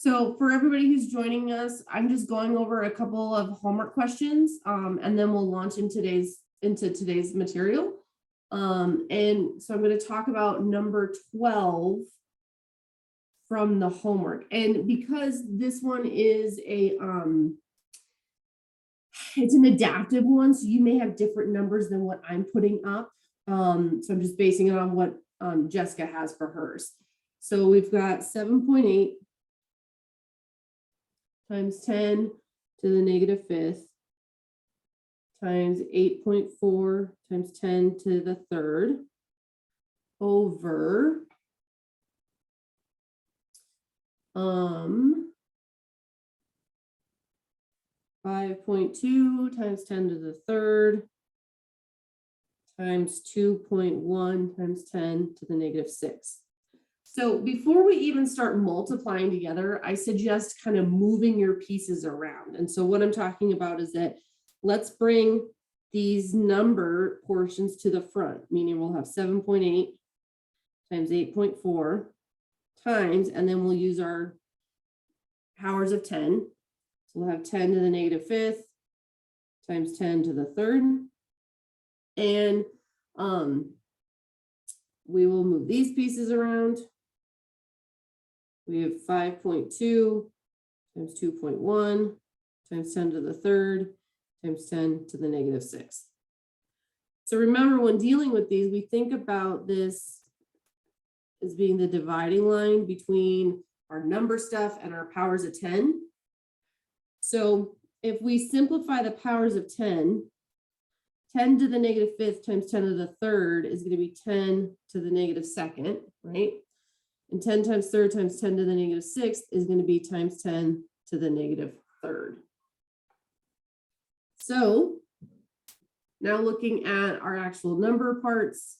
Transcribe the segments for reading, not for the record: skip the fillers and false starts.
So for everybody who's joining us, I'm just going over a couple of homework questions, and then we'll launch into today's material. And so I'm going to talk about number 12 from the homework. And because this one is it's an adaptive one, so you may have different numbers than what I'm putting up. So I'm just basing it on what Jessica has for hers. So we've got 7.8 times 10 to the negative fifth times 8.4 times 10 to the third over 5.2 times 10 to the third times 2.1 times 10 to the negative 6. So before we even start multiplying together, I suggest kind of moving your pieces around. And so what I'm talking about is that let's bring these number portions to the front, meaning we'll have 7.8 times 8.4 times, and then we'll use our powers of 10. So we'll have 10 to the negative fifth times 10 to the third. And we will move these pieces around. We have 5.2 times 2.1 times 10 to the third times 10 to the negative 6. So remember, when dealing with these, we think about this as being the dividing line between our number stuff and our powers of 10. So if we simplify the powers of 10, 10 to the negative fifth times 10 to the third is going to be 10 to the negative second, right? And 10 times third times 10 to the negative sixth is going to be times 10 to the negative third. So now looking at our actual number parts,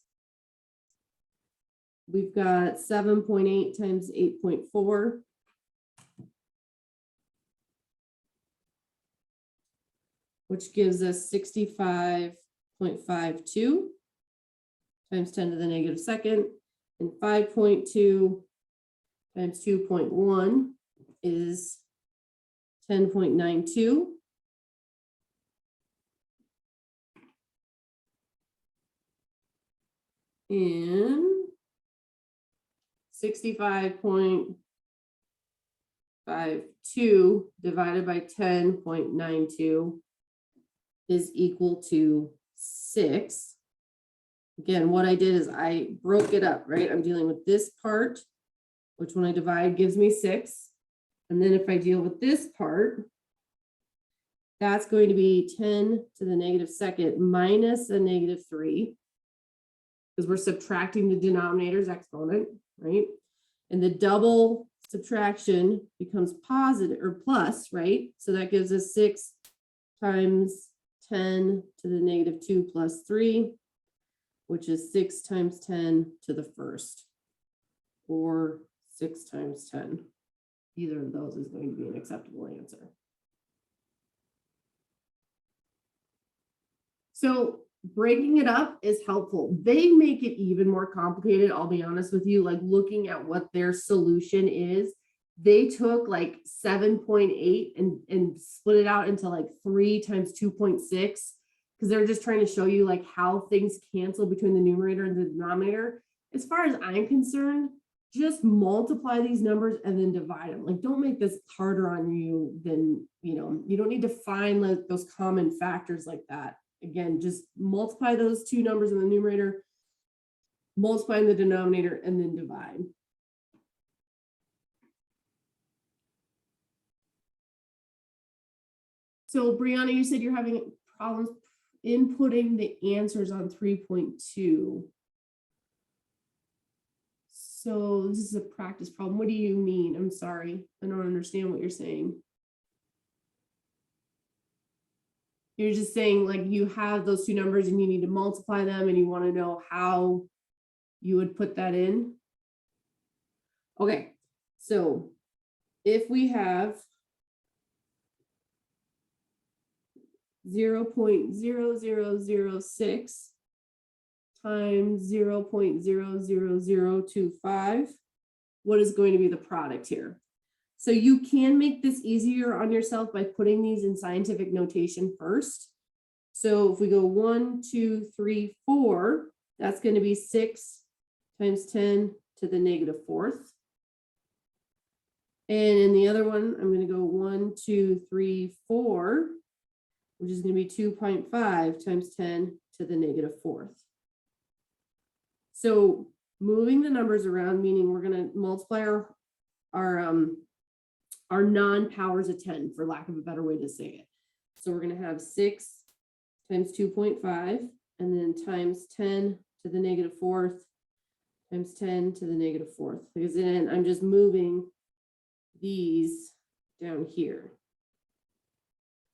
we've got 7.8 times 8.4. Which gives us 65.52 times 10 to the negative second, and 5.2 times 2.1 is 10.92. And 65.52 divided by 10.92 is equal to 6. Again, what I did is I broke it up, right? I'm dealing with this part, which when I divide gives me 6. And then if I deal with this part, that's going to be 10 to the negative second minus a negative 3, because we're subtracting the denominator's exponent, right? And the double subtraction becomes positive or plus, right? So that gives us 6 times 10 to the negative 2 plus 3, which is 6 times 10 to the first, or 6 times 10. Either of those is going to be an acceptable answer. So breaking it up is helpful. They make it even more complicated, I'll be honest with you, like looking at what their solution is. They took like 7.8 and split it out into like 3 times 2.6, because they're just trying to show you like how things cancel between the numerator and the denominator. As far as I'm concerned, just multiply these numbers and then divide them. Like, don't make this harder on you than, you don't need to find like those common factors like that. Again, just multiply those two numbers in the numerator, multiply in the denominator, and then divide. So Brianna, you said you're having problems inputting the answers on 3.2. So this is a practice problem. What do you mean? I'm sorry, I don't understand what you're saying. You're just saying like you have those two numbers and you need to multiply them and you want to know how you would put that in. Okay, so if we have 0.0006 times 0.00025, what is going to be the product here? So you can make this easier on yourself by putting these in scientific notation first. So if we go 1, 2, 3, 4, that's going to be 6 times 10 to the negative fourth. And in the other one, I'm going to go 1, 2, 3, 4, which is going to be 2.5 times 10 to the negative fourth. So moving the numbers around, meaning we're going to multiply our non-powers of 10, for lack of a better way to say it. So we're going to have 6 times 2.5, and then times 10 to the negative fourth, times 10 to the negative fourth, because then I'm just moving these down here.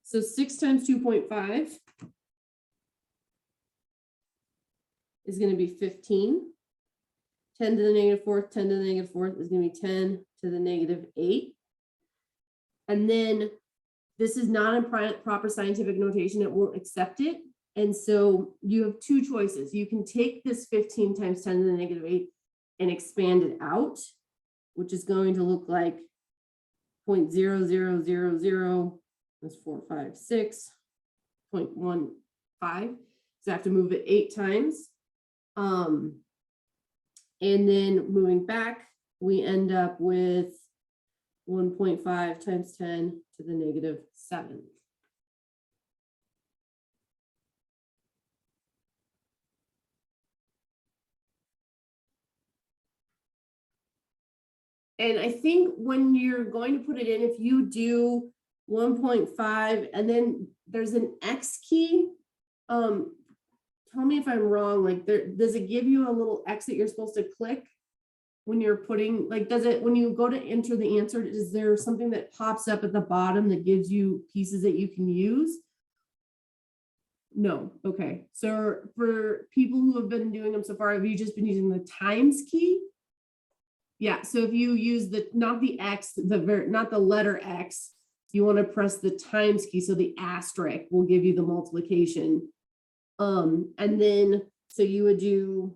So 6 times 2.5 is going to be 15. 10 to the negative fourth, 10 to the negative fourth is going to be 10 to the negative 8. And then this is not in proper scientific notation. It won't accept it. And so you have two choices. You can take this 15 times 10 to the negative 8 and expand it out, which is going to look like 0.0000, that's 456.15. So I have to move it 8 times. And then moving back, we end up with 1.5 times 10 to the negative 7. And I think when you're going to put it in, if you do 1.5 and then there's an X key, tell me if I'm wrong, like does it give you a little X that you're supposed to click when you're putting, like, does it, when you go to enter the answer, is there something that pops up at the bottom that gives you pieces that you can use? No. Okay. So for people who have been doing them so far, have you just been using the times key? Yeah. So if you use not the X, not the letter X, you want to press the times key. So the asterisk will give you the multiplication. And then, so you would do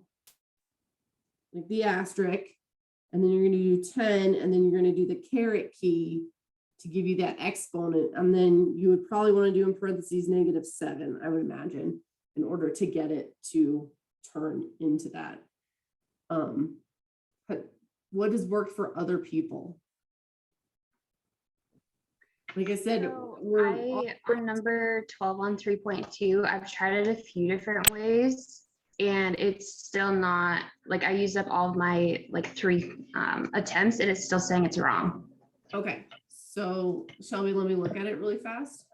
like the asterisk, and then you're going to do 10, and then you're going to do the caret key to give you that exponent. And then you would probably want to do in parentheses -7, I would imagine, in order to get it to turn into that. But what has worked for other people? Like I said, So on number 12 on 3.2, I've tried it a few different ways, and it's still not, like, I used up all of my like 3 attempts, and it's still saying it's wrong. Okay, so Shelby, let me look at it really fast.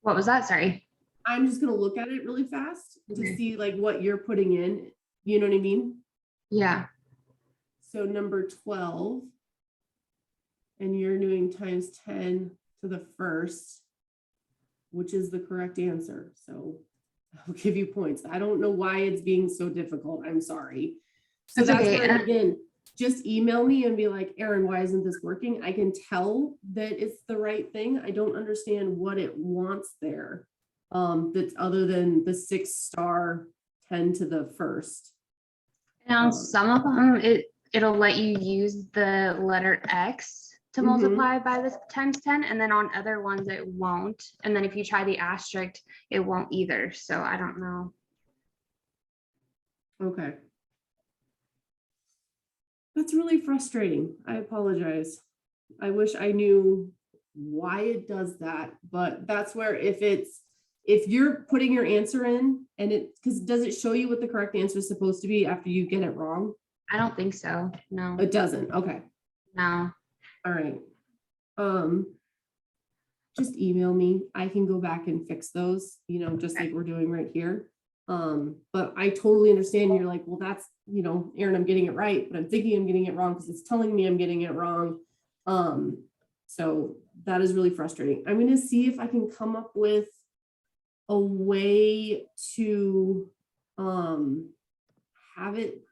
What was that? Sorry. I'm just gonna look at it really fast to see like what you're putting in. You know what I mean? Yeah. So number 12, and you're doing times 10 to the first, which is the correct answer. So I'll give you points. I don't know why it's being so difficult. I'm sorry. So that's okay. where, again, just email me and be like, Erin, why isn't this working? I can tell that it's the right thing. I don't understand what it wants there. That's other than the 6-star 10 to the first. And on some of them, it'll let you use the letter X to multiply by the times 10, and then on other ones it won't. And then if you try the asterisk, it won't either. So I don't know. Okay. That's really frustrating. I apologize. I wish I knew why it does that, but that's where if you're putting your answer in and because does it show you what the correct answer is supposed to be after you get it wrong? I don't think so. No. It doesn't. Okay. No. All right. Just email me. I can go back and fix those, just like we're doing right here. But I totally understand. You're like, well, that's, Erin, I'm getting it right, but I'm thinking I'm getting it wrong because it's telling me I'm getting it wrong. So that is really frustrating. I'm going to see if I can come up with a way to have it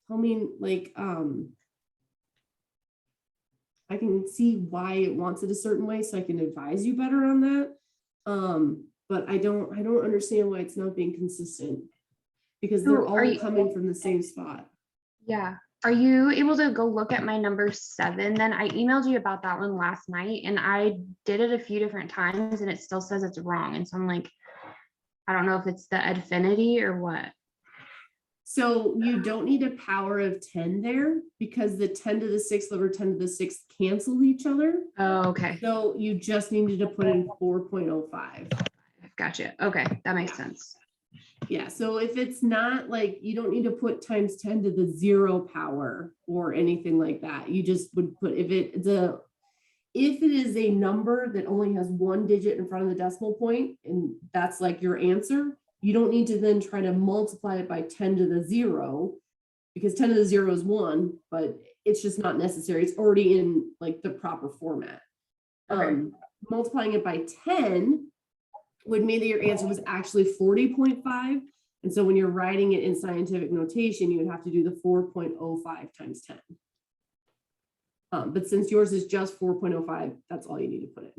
tell me, like, I can see why it wants it a certain way so I can advise you better on that. But I don't understand why it's not being consistent, because they're all coming from the same spot. Yeah. Are you able to go look at my number 7? Then I emailed you about that one last night and I did it a few different times and it still says it's wrong. And so I'm like, I don't know if it's the Edfinity or what. So you don't need a power of 10 there because the 10 to the 6th over 10 to the 6th cancel each other. Oh, okay. So you just needed to put in 4.05. Gotcha. Okay. That makes sense. Yeah. So if it's not like, you don't need to put times 10 to the 0 power or anything like that. You just would put, if it is a number that only has one digit in front of the decimal point, and that's like your answer, you don't need to then try to multiply it by 10 to the 0, because 10 to the 0 is 1, but it's just not necessary. It's already in like the proper format. Okay. Multiplying it by 10 would mean that your answer was actually 40.5. And so when you're writing it in scientific notation, you would have to do the 4.05 times 10. But since yours is just 4.05, that's all you need to put in.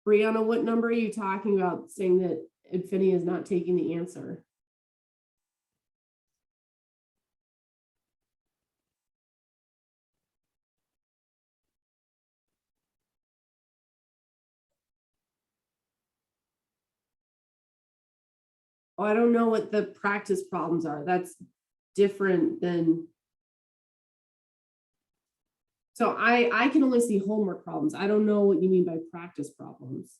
Brianna, what number are you talking about saying that Infinity is not taking the answer? Oh, I don't know what the practice problems are. That's different than. So I can only see homework problems. I don't know what you mean by practice problems.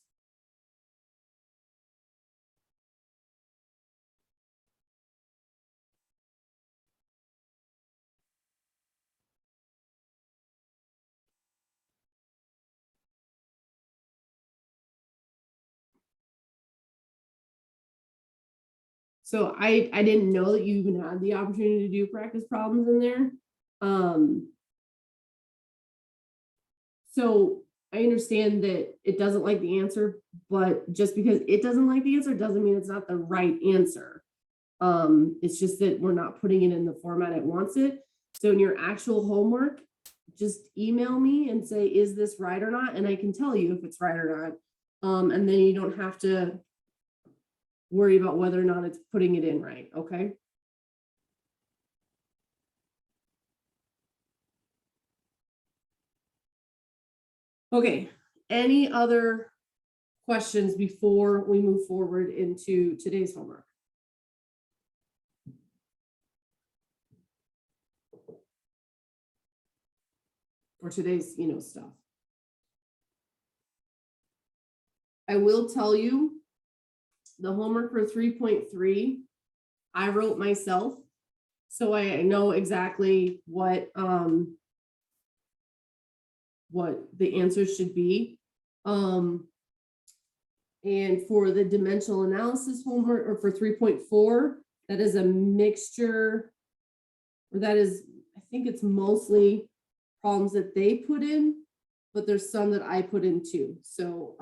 So I didn't know that you even had the opportunity to do practice problems in there. So I understand that it doesn't like the answer, but just because it doesn't like the answer doesn't mean it's not the right answer. It's just that we're not putting it in the format it wants it. So in your actual homework, just email me and say, is this right or not? And I can tell you if it's right or not. And then you don't have to worry about whether or not it's putting it in right, okay? Okay, any other questions before we move forward into today's homework? Or today's, stuff. I will tell you the homework for 3.3, I wrote myself. So I know exactly what the answers should be. And for the dimensional analysis homework, or for 3.4, that is a mixture, or that is, I think it's mostly problems that they put in, but there's some that I put in too. So,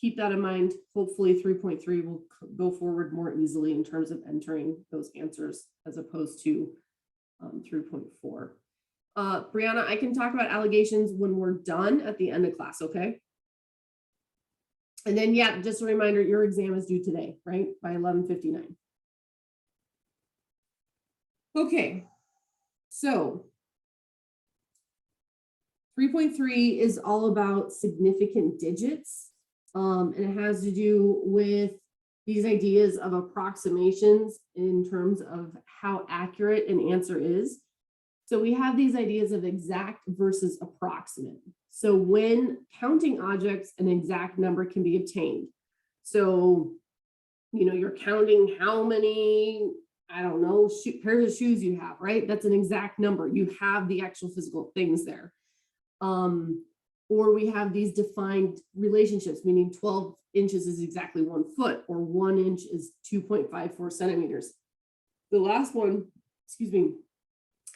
keep that in mind. Hopefully 3.3 will go forward more easily in terms of entering those answers as opposed to 3.4. Brianna, I can talk about allegations when we're done at the end of class, okay? And then, yeah, just a reminder, your exam is due today, right? By 11:59. Okay, so 3.3 is all about significant digits. And it has to do with these ideas of approximations in terms of how accurate an answer is. So we have these ideas of exact versus approximate. So when counting objects, an exact number can be obtained. So, you're counting how many, I don't know, pairs of shoes you have, right? That's an exact number. You have the actual physical things there. Or we have these defined relationships, meaning 12 inches is exactly 1 foot, or 1 inch is 2.54 centimeters. The last one,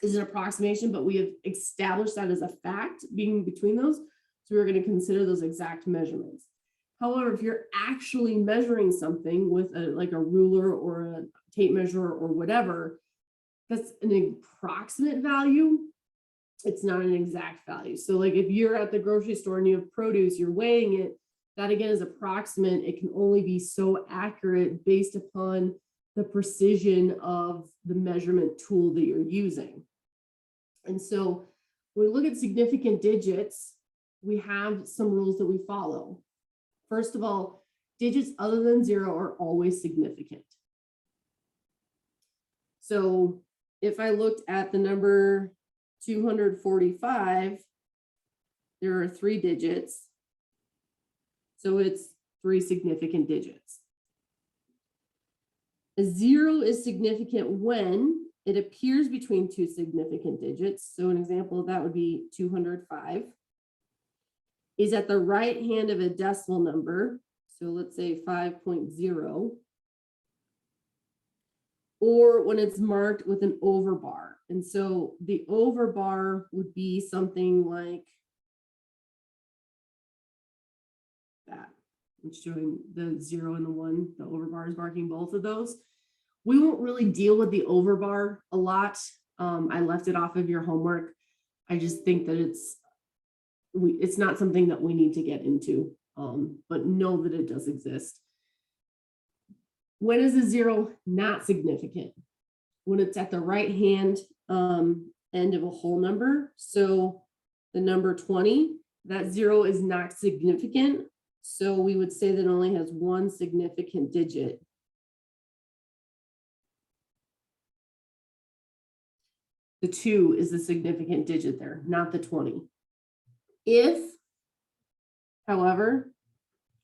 is an approximation, but we have established that as a fact being between those. So we're going to consider those exact measurements. However, if you're actually measuring something with like a ruler or a tape measure or whatever, that's an approximate value. it's not an exact value. So like if you're at the grocery store and you have produce, you're weighing it, that again is approximate. It can only be so accurate based upon the precision of the measurement tool that you're using. And so when we look at significant digits, we have some rules that we follow. First of all, digits other than 0 are always significant. So if I looked at the number 245, there are 3 digits. So it's 3 significant digits. A 0 is significant when it appears between 2 significant digits. So an example of that would be 205. Is at the right hand of a decimal number. So let's say 5.0. Or when it's marked with an overbar. And so the overbar would be something like that. It's showing the 0 and the 1. The overbar is marking both of those. We won't really deal with the overbar a lot. I left it off of your homework. I just think that it's not something that we need to get into, but know that it does exist. When is a 0 not significant? When it's at the right hand end of a whole number. So the number 20, that 0 is not significant. So we would say that it only has 1 significant digit. The 2 is the significant digit there, not the 20. If, however,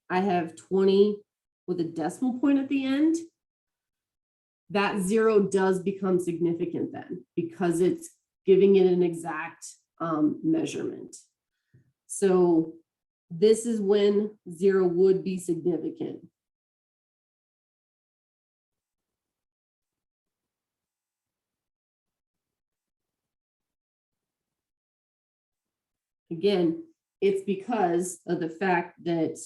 I have 20 with a decimal point at the end, that 0 does become significant then because it's giving it an exact measurement. So this is when 0 would be significant. Again, it's because of the fact that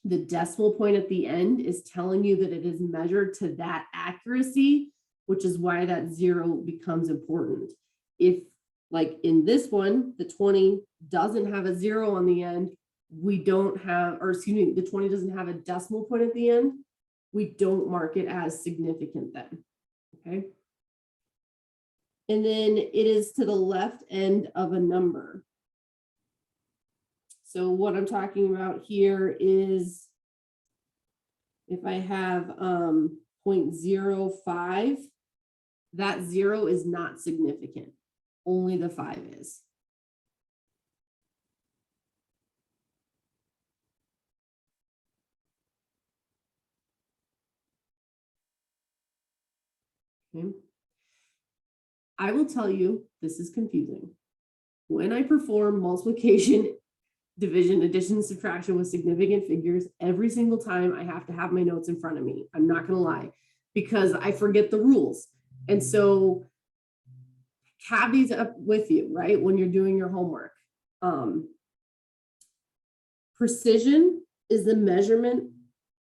the decimal point at the end is telling you that it is measured to that accuracy, which is why that 0 becomes important. If, like in this one, the 20 doesn't have a 0 on the end, we don't have, or excuse me, the 20 doesn't have a decimal point at the end, we don't mark it as significant then, okay? And then it is to the left end of a number. So what I'm talking about here is if I have 0.05, that 0 is not significant. Only the 5 is. Okay. I will tell you, this is confusing. When I perform multiplication, division, addition, subtraction with significant figures, every single time I have to have my notes in front of me. I'm not going to lie, because I forget the rules. And so have these up with you, right? When you're doing your homework. Precision is the measurement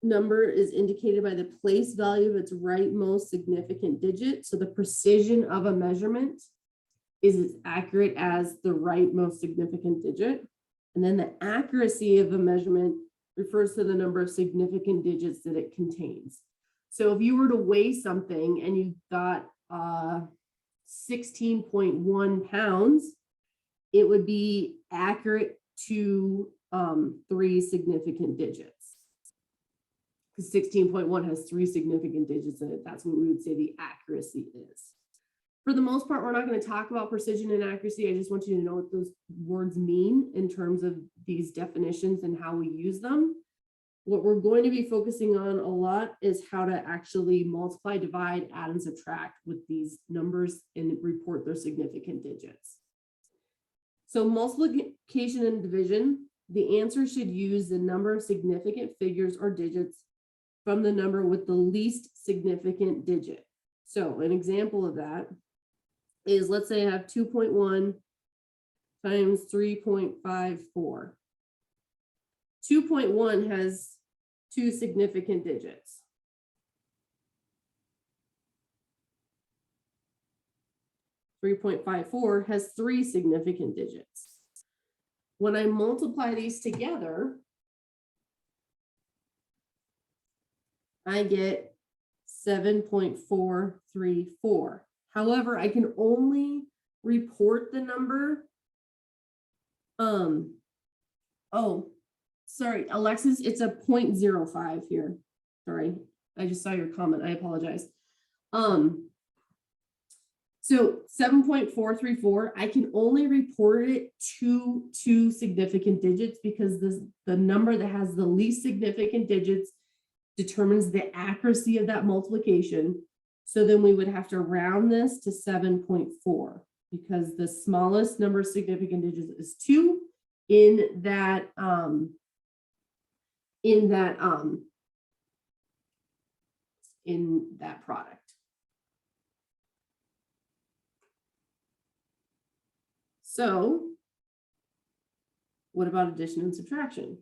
number is indicated by the place value of its rightmost significant digit. So the precision of a measurement is as accurate as the rightmost significant digit. And then the accuracy of a measurement refers to the number of significant digits that it contains. So if you were to weigh something and you got 16.1 pounds, it would be accurate to 3 significant digits. Because 16.1 has 3 significant digits in it. That's what we would say the accuracy is. For the most part, we're not going to talk about precision and accuracy. I just want you to know what those words mean in terms of these definitions and how we use them. What we're going to be focusing on a lot is how to actually multiply, divide, add, and subtract with these numbers and report their significant digits. So multiplication and division, the answer should use the number of significant figures or digits from the number with the least significant digit. So an example of that is, let's say I have 2.1 times 3.54. 2.1 has 2 significant digits. 3.54 has 3 significant digits. When I multiply these together, I get 7.434. However, I can only report the number. Oh, sorry, Alexis, it's a 0.05 here. Sorry, I just saw your comment. I apologize. So 7.434, I can only report it to 2 significant digits because the number that has the least significant digits determines the accuracy of that multiplication. So then we would have to round this to 7.4 because the smallest number of significant digits is 2 in that product. So what about addition and subtraction?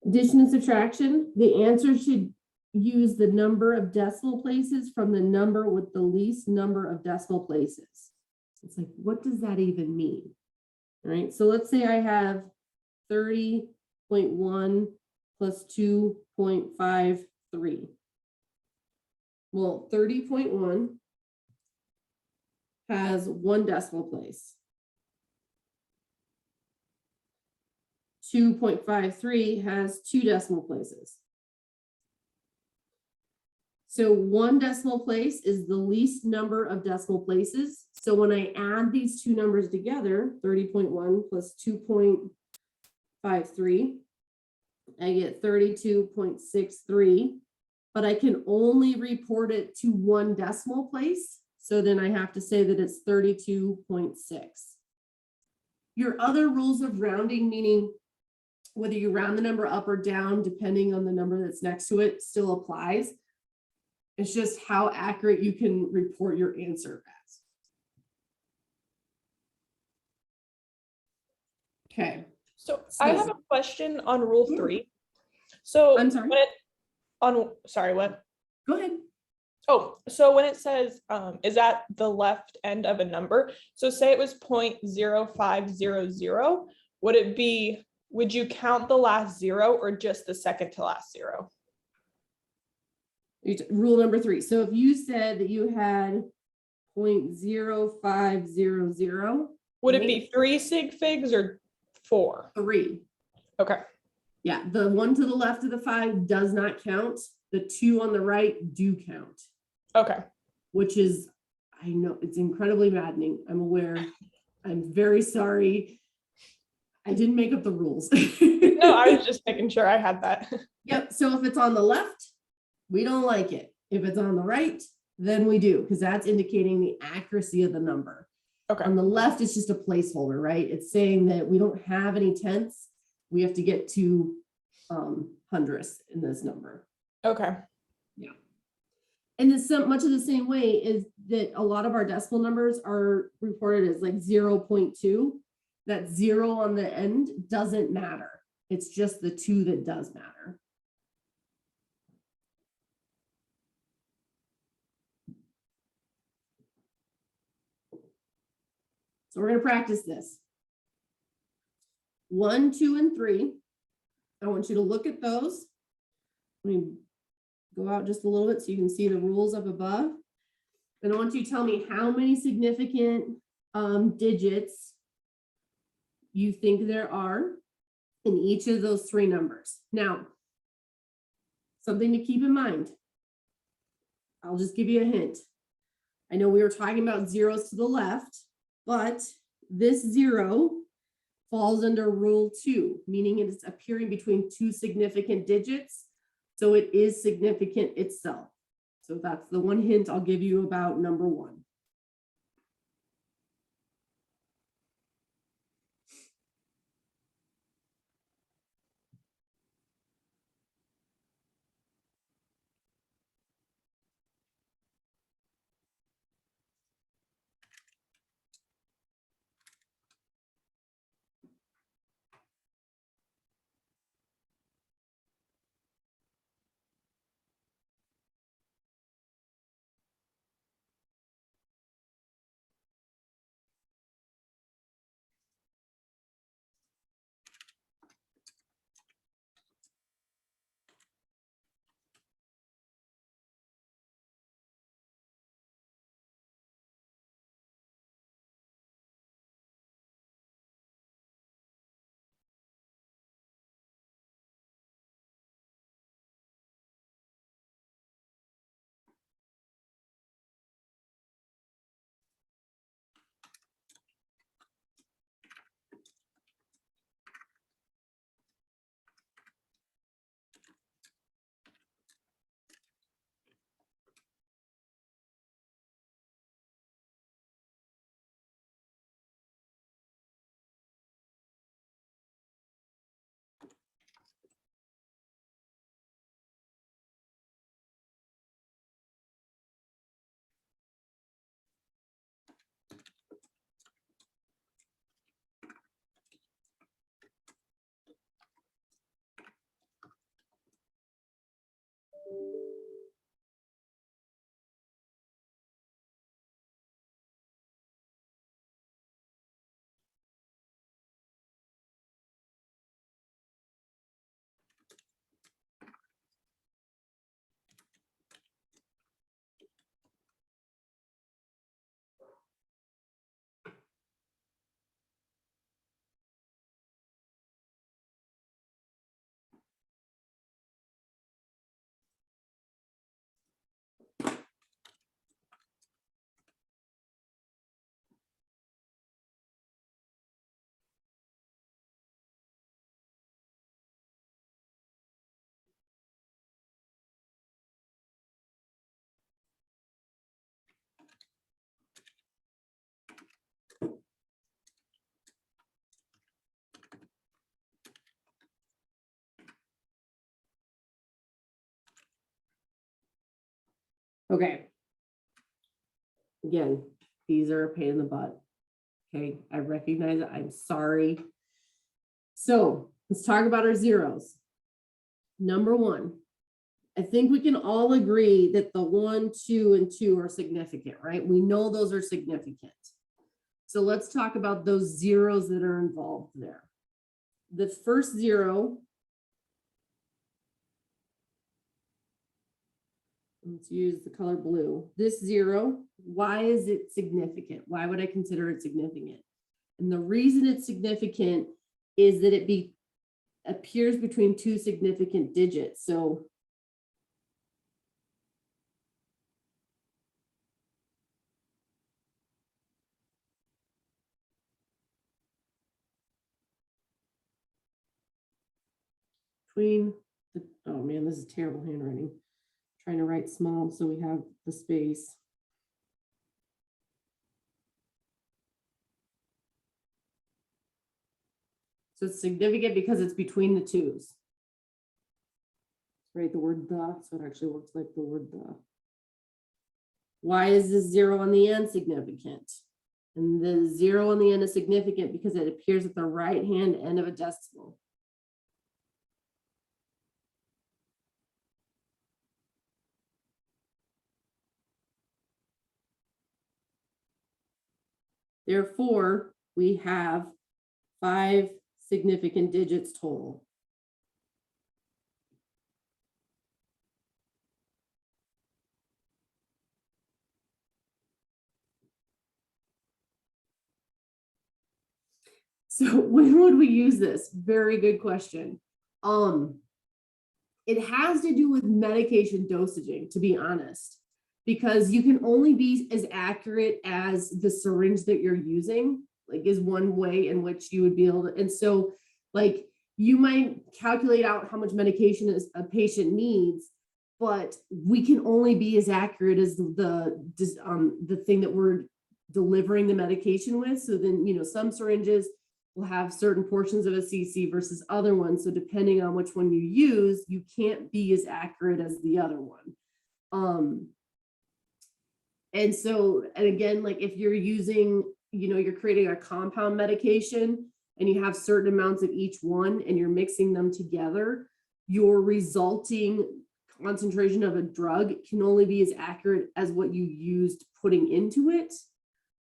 Addition and subtraction, the answer should use the number of decimal places from the number with the least number of decimal places. It's like, what does that even mean? All right, so let's say I have 30.1 plus 2.53. Well, 30.1 has 1 decimal place. 2.53 has 2 decimal places. So 1 decimal place is the least number of decimal places. So when I add these 2 numbers together, 30.1 plus 2.53, I get 32.63, but I can only report it to 1 decimal place. So then I have to say that it's 32.6. Your other rules of rounding, meaning whether you round the number up or down, depending on the number that's next to it, still applies. It's just how accurate you can report your answer as. Okay. So I have a question on rule 3. So I'm sorry. Sorry, what? Go ahead. Oh, so when it says is at the left end of a number, so say it was 0.0500, would you count the last 0 or just the second to last 0? Rule number 3. So if you said that you had 0.0500, would it be 3 sig figs or 4? 3. Okay. Yeah, the one to the left of the 5 does not count. The 2 on the right do count. Okay. Which is, I know it's incredibly maddening. I'm aware. I'm very sorry. I didn't make up the rules. No, I was just making sure I had that. Yep. So if it's on the left, we don't like it. If it's on the right, then we do, because that's indicating the accuracy of the number. Okay. On the left, it's just a placeholder, right? It's saying that we don't have any tenths. We have to get to hundredths in this number. Okay. Yeah. And it's so much of the same way is that a lot of our decimal numbers are reported as like 0.2. That 0 on the end doesn't matter. It's just the 2 that does matter. So we're going to practice this. 1, 2, and 3. I want you to look at those. Let me go out just a little bit so you can see the rules up above. And I want you to tell me how many significant digits you think there are in each of those 3 numbers. Now, something to keep in mind. I'll just give you a hint. I know we were talking about zeros to the left, but this 0 falls under rule 2, meaning it is appearing between 2 significant digits. So it is significant itself. So that's the one hint I'll give you about number 1. Okay. Again, these are a pain in the butt. Okay, I recognize it. I'm sorry. So let's talk about our zeros. Number one, I think we can all agree that the 1, 2, and 2 are significant, right? We know those are significant. So let's talk about those zeros that are involved there. The first zero, let's use the color blue. This 0, why is it significant? Why would I consider it significant? And the reason it's significant is that it appears between two significant digits. So between the, oh man, this is terrible handwriting. Trying to write small so we have the space. So it's significant because it's between the twos. Write the word the, so it actually looks like the word the. Why is this 0 on the end significant? And the 0 on the end is significant because it appears at the right hand end of a decimal. Therefore, we have 5 significant digits total. So when would we use this? Very good question. It has to do with medication dosaging, to be honest, because you can only be as accurate as the syringe that you're using, like is one way in which you would be able to. And so like you might calculate out how much medication a patient needs, but we can only be as accurate as the thing that we're delivering the medication with. So then, you know, some syringes will have certain portions of a cc versus other ones. So depending on which one you use, you can't be as accurate as the other one. And so, and again, like if you're using, you know, you're creating a compound medication and you have certain amounts of each one and you're mixing them together, your resulting concentration of a drug can only be as accurate as what you used putting into it.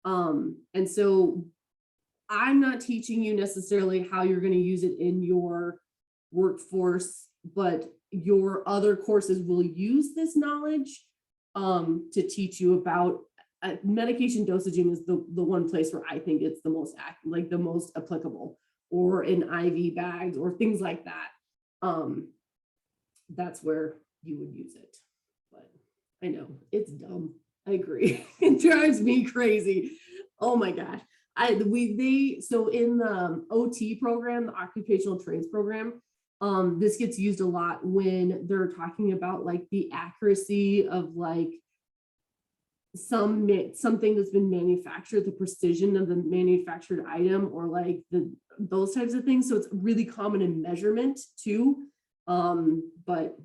And so I'm not teaching you necessarily how you're going to use it in your workforce, but your other courses will use this knowledge to teach you about medication dosaging is the one place where I think it's the most like the most applicable, or in IV bags or things like that. That's where you would use it. But I know it's dumb. I agree. It drives me crazy. Oh my gosh. So in the OT program, the occupational trades program, this gets used a lot when they're talking about like the accuracy of like something that's been manufactured, the precision of the manufactured item, or like those types of things. So it's really common in measurement too. But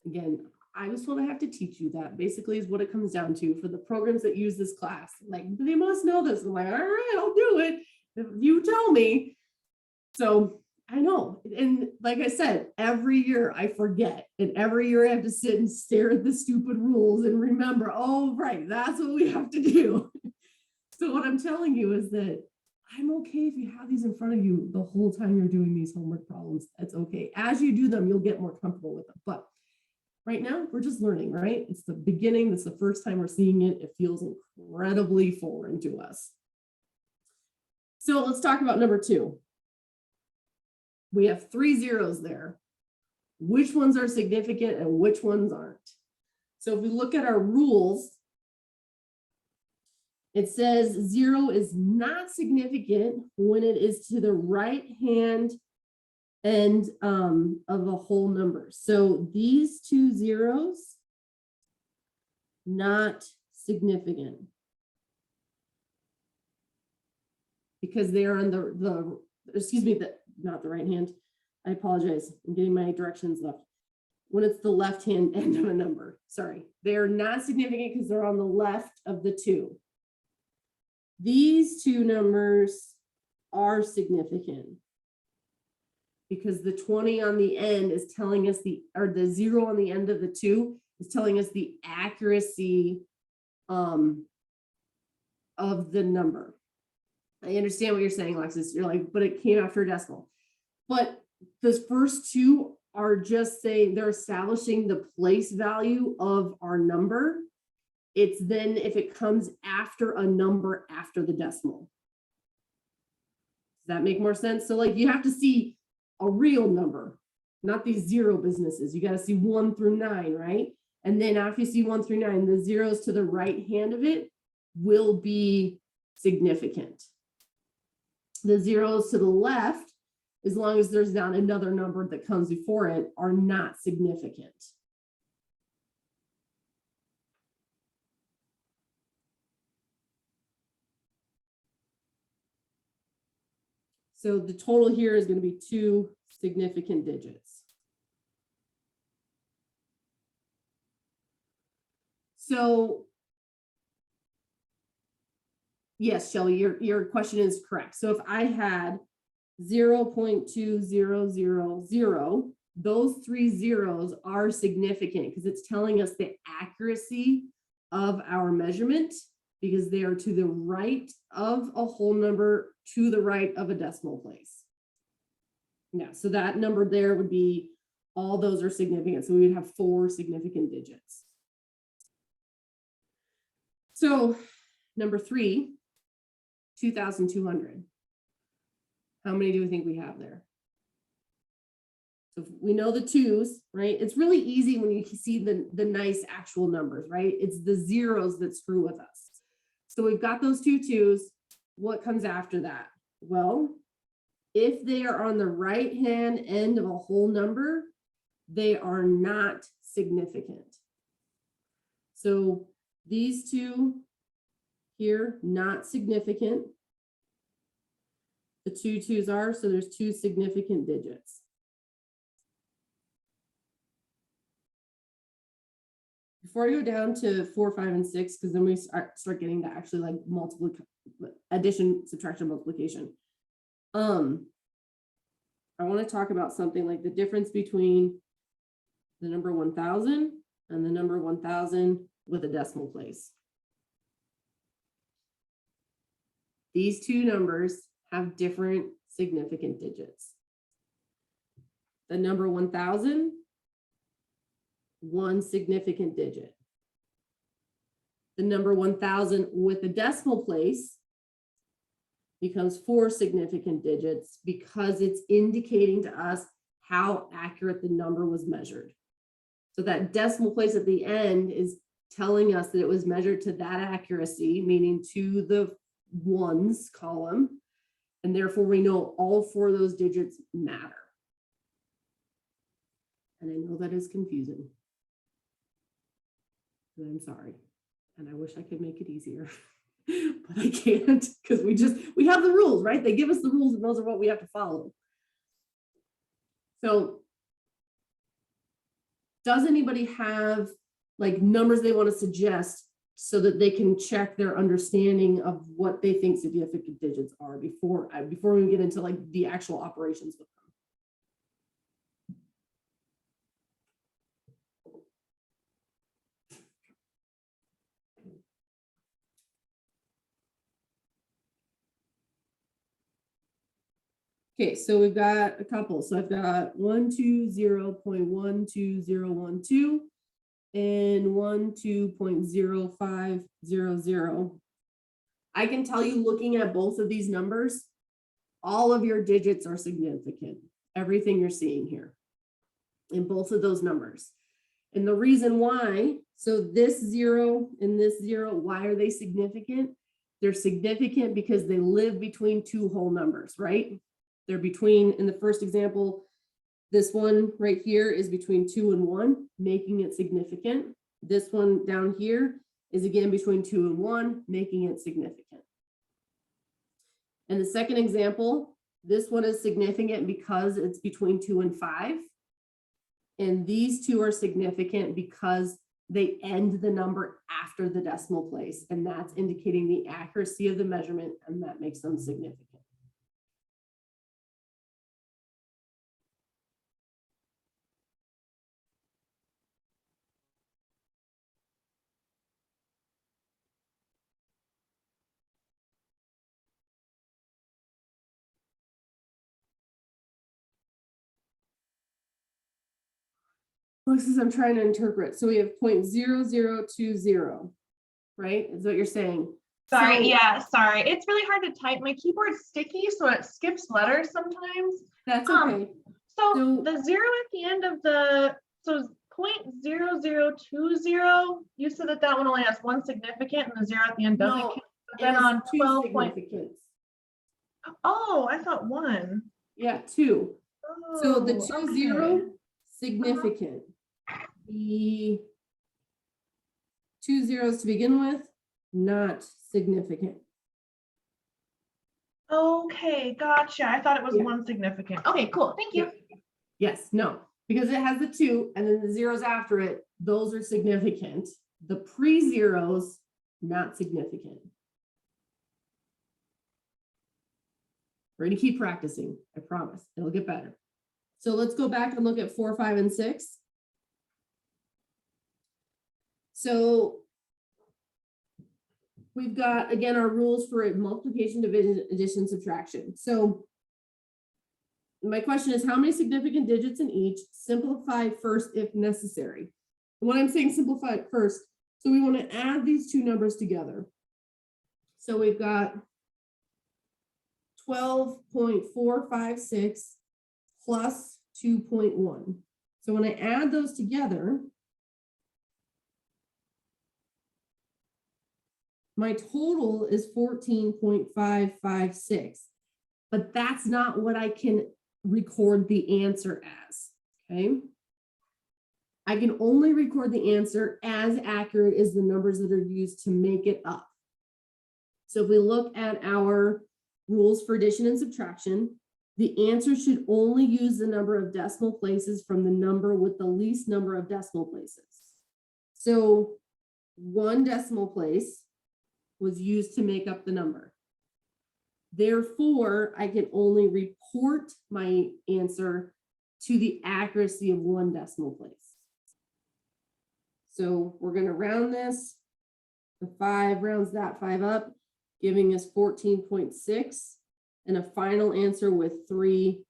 again, I was told I have to teach you that basically is what it comes down to for the programs that use this class. Like they must know this. I'm like, all right, I'll do it if you tell me. So I know. And like I said, every year I forget. And every year I have to sit and stare at the stupid rules and remember, oh, right, that's what we have to do. So what I'm telling you is that I'm okay if you have these in front of you the whole time you're doing these homework problems. That's okay. As you do them, you'll get more comfortable with them. But right now, we're just learning, right? It's the beginning. It's the first time we're seeing it. It feels incredibly foreign to us. So let's talk about number 2. We have 3 zeros there. Which ones are significant and which ones aren't? So if we look at our rules, it says 0 is not significant when it is to the right hand end of a whole number. So these 2 zeros, not significant. Because they are on not the right hand. I apologize. I'm getting my directions left. when it's the left-hand end of a number. Sorry, they're not significant because they're on the left of the two. These two numbers are significant because the 20 on the end is telling us or the 0 on the end of the 2 is telling us the accuracy of the number. I understand what you're saying, Alexis. You're like, but it came after a decimal. But the first two are just saying they're establishing the place value of our number. It's then if it comes after a number after the decimal. Does that make more sense? So like you have to see a real number, not these zero businesses. You got to see 1 through 9, right? And then after you see 1 through 9, the zeros to the right hand of it will be significant. The zeros to the left, as long as there's not another number that comes before it, are not significant. So the total here is going to be 2 significant digits. So yes, Shelly, your question is correct. So if I had 0.2000, those 3 zeros are significant because it's telling us the accuracy of our measurement because they are to the right of a whole number to the right of a decimal place. Yeah, so that number there would be, all those are significant. So we would have 4 significant digits. So number 3, 2,200. How many do we think we have there? So we know the 2s, right? It's really easy when you see the nice actual numbers, right? It's the zeros that screw with us. So we've got those 2 2s. What comes after that? Well, if they are on the right-hand end of a whole number, they are not significant. So these 2 here, not significant. The 2 2s are, so there's 2 significant digits. Before I go down to 4, 5, and 6, because then we start getting to actually like multiple addition, subtraction, multiplication. I want to talk about something like the difference between the number 1,000 and the number 1,000 with a decimal place. These two numbers have different significant digits. The number 1,000, 1 significant digit. The number 1,000 with a decimal place becomes 4 significant digits because it's indicating to us how accurate the number was measured. So that decimal place at the end is telling us that it was measured to that accuracy, meaning to the ones column, and therefore we know all 4 of those digits matter. And I know that is confusing. And I'm sorry. And I wish I could make it easier, but I can't because we have the rules, right? They give us the rules and those are what we have to follow. So does anybody have like numbers they want to suggest so that they can check their understanding of what they think significant digits are before we get into like the actual operations with them? Okay, so we've got a couple. So I've got 120.12012 and 12.0500. I can tell you looking at both of these numbers, all of your digits are significant. Everything you're seeing here in both of those numbers. And the reason why, so this 0 and this 0, why are they significant? They're significant because they live between 2 whole numbers, right? They're between, in the first example, this one right here is between 2 and 1, making it significant. This one down here is again between 2 and 1, making it significant. And the second example, this one is significant because it's between 2 and 5. And these two are significant because they end the number after the decimal place, and that's indicating the accuracy of the measurement, and that makes them significant. This is I'm trying to interpret. So we have 0.0020, right? Is what you're saying. Sorry, So- yeah, sorry. It's really hard to type. My keyboard's sticky, so it skips letters sometimes. That's Um, okay. So So- the zero at the end of the, so 0.0020, you said that that one only has one significant and the zero at the end doesn't No, count. But It then has on two 12 significance. oh, I thought one. Yeah, two. So the Oh, 20 okay. significant. The 2 zeros to begin with, not significant. Okay, gotcha. I thought it was Yeah. one significant. Okay, cool. Thank you. Yes, no, because it has the 2 and then the zeros after it, those are significant. The pre-zeros, not significant. We're gonna keep practicing, I promise, it'll get better. So let's go back and look at 4, 5, and 6. So we've got, again, our rules for multiplication, division, addition, subtraction. So my question is, how many significant digits in each? Simplify first if necessary. And when I'm saying simplify it first, so we want to add these two numbers together. So we've got 12.456 plus 2.1. So when I add those together, my total is 14.556, but that's not what I can record the answer as, okay? I can only record the answer as accurate as the numbers that are used to make it up. So if we look at our rules for addition and subtraction, the answer should only use the number of decimal places from the number with the least number of decimal places. So 1 decimal place was used to make up the number. Therefore, I can only report my answer to the accuracy of 1 decimal place. So we're going to round this. The 5 rounds that 5 up, giving us 14.6 and a final answer with 3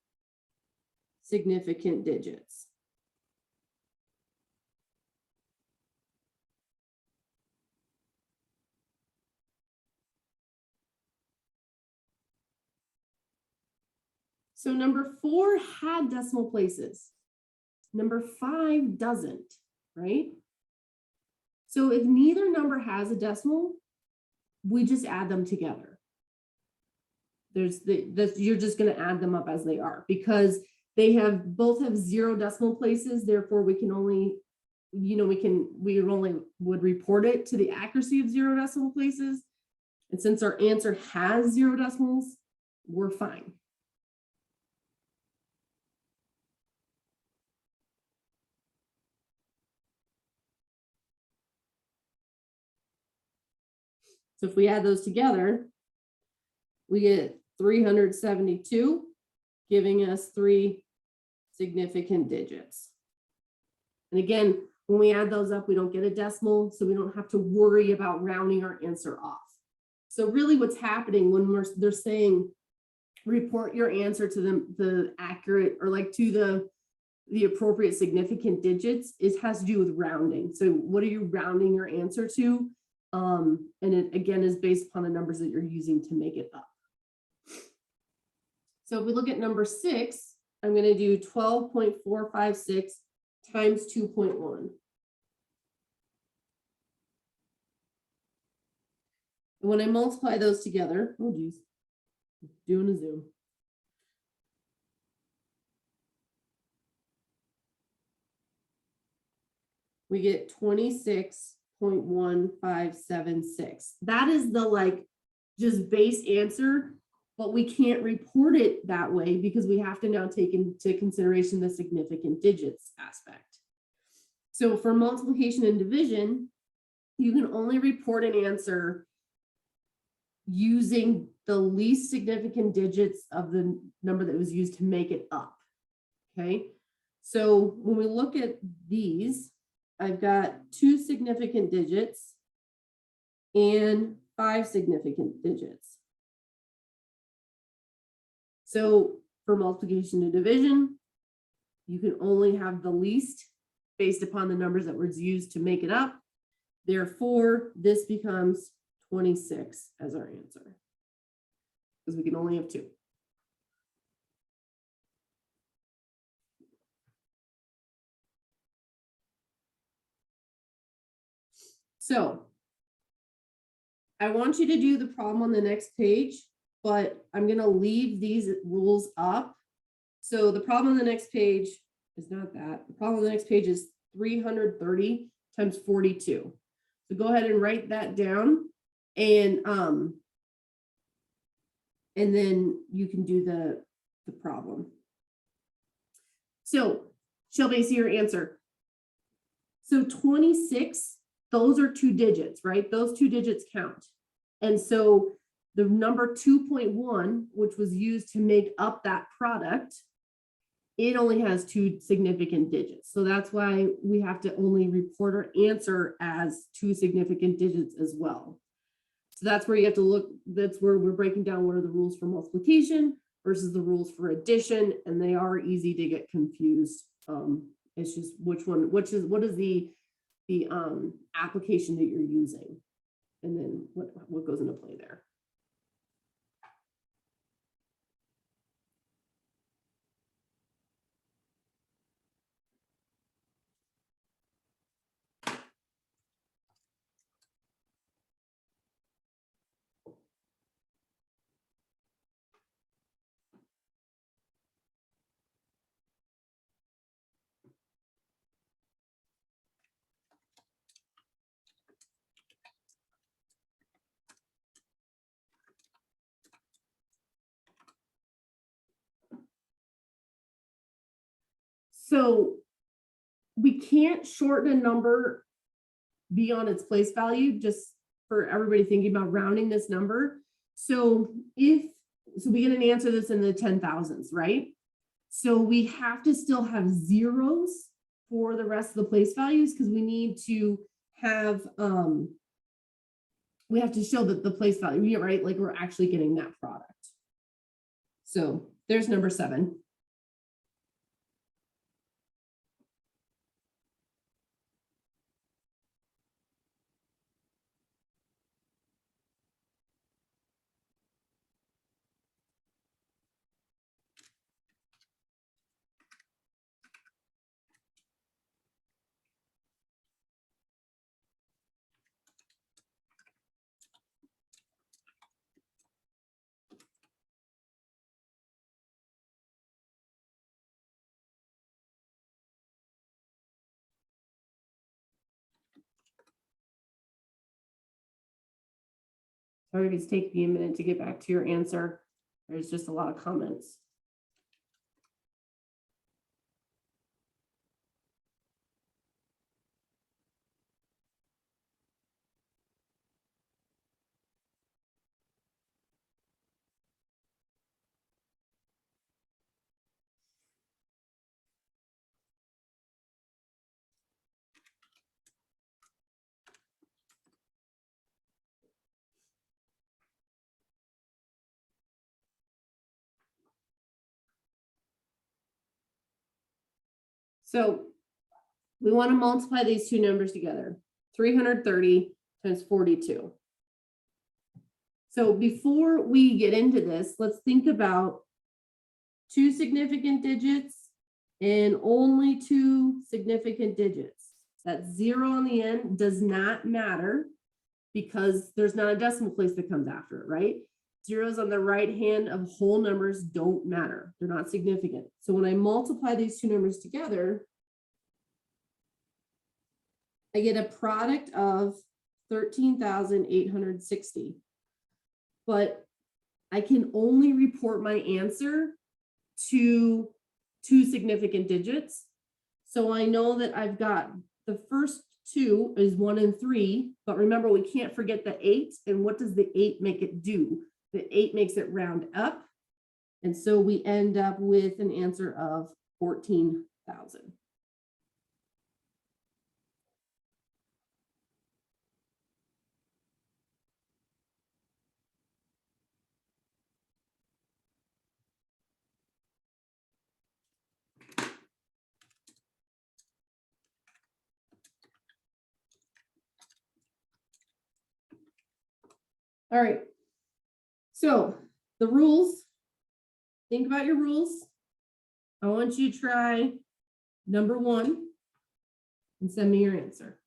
significant digits. So number 4 had decimal places. Number 5 doesn't, right? So if neither number has a decimal, we just add them together. You're just going to add them up as they are because they both have 0 decimal places. Therefore, we can only, we would report it to the accuracy of 0 decimal places. And since our answer has 0 decimals, we're fine. So if we add those together, we get 372, giving us 3 significant digits. And again, when we add those up, we don't get a decimal, so we don't have to worry about rounding our answer off. So really what's happening when they're saying report your answer to the accurate or like to the appropriate significant digits, it has to do with rounding. So what are you rounding your answer to? And it again is based upon the numbers that you're using to make it up. So if we look at number 6, I'm going to do 12.456 times 2.1. And when I multiply those together, oh geez, doing a zoom. We get 26.1576. That is the just base answer but we can't report it that way because we have to now take into consideration the significant digits aspect. So for multiplication and division, you can only report an answer using the least significant digits of the number that was used to make it up. Okay, so when we look at these, I've got 2 significant digits and 5 significant digits. So for multiplication and division, you can only have the least based upon the numbers that were used to make it up. Therefore, this becomes 26 as our answer, because we can only have 2. So I want you to do the problem on the next page, but I'm going to leave these rules up. So the problem on the next page is not that. The problem on the next page is 330 times 42. So go ahead and write that down, and then you can do the problem. So Shelby, I see your answer. So 26, those are 2 digits, right? Those 2 digits count. And so the number 2.1, which was used to make up that product, it only has 2 significant digits. So that's why we have to only report our answer as 2 significant digits as well. So that's where you have to look, that's where we're breaking down what are the rules for multiplication versus the rules for addition, and they are easy to get confused. It's just what is the application that you're using, and then what goes into play there. So we can't shorten a number beyond its place value, just for everybody thinking about rounding this number. So we get an answer that's in the 10,000s, right? So we have to still have zeros for the rest of the place values, because we need to have, we have to show that the place value, right? Like we're actually getting that product. So there's number 7. Sorry if it's taking me a minute to get back to your answer. There's just a lot of comments. So we want to multiply these 2 numbers together, 330 times 42. So before we get into this, let's think about 2 significant digits and only 2 significant digits. That 0 on the end does not matter because there's not a decimal place that comes after it, right? Zeros on the right hand of whole numbers don't matter. They're not significant. So when I multiply these 2 numbers together, I get a product of 13,860. But I can only report my answer to 2 significant digits. So I know that I've got the first 2 is 1 and 3, but remember, we can't forget the 8. And what does the 8 make it do? The 8 makes it round up. And so we end up with an answer of 14,000. All right. So the rules, think about your rules. I want you to try number 1 and send me your answer.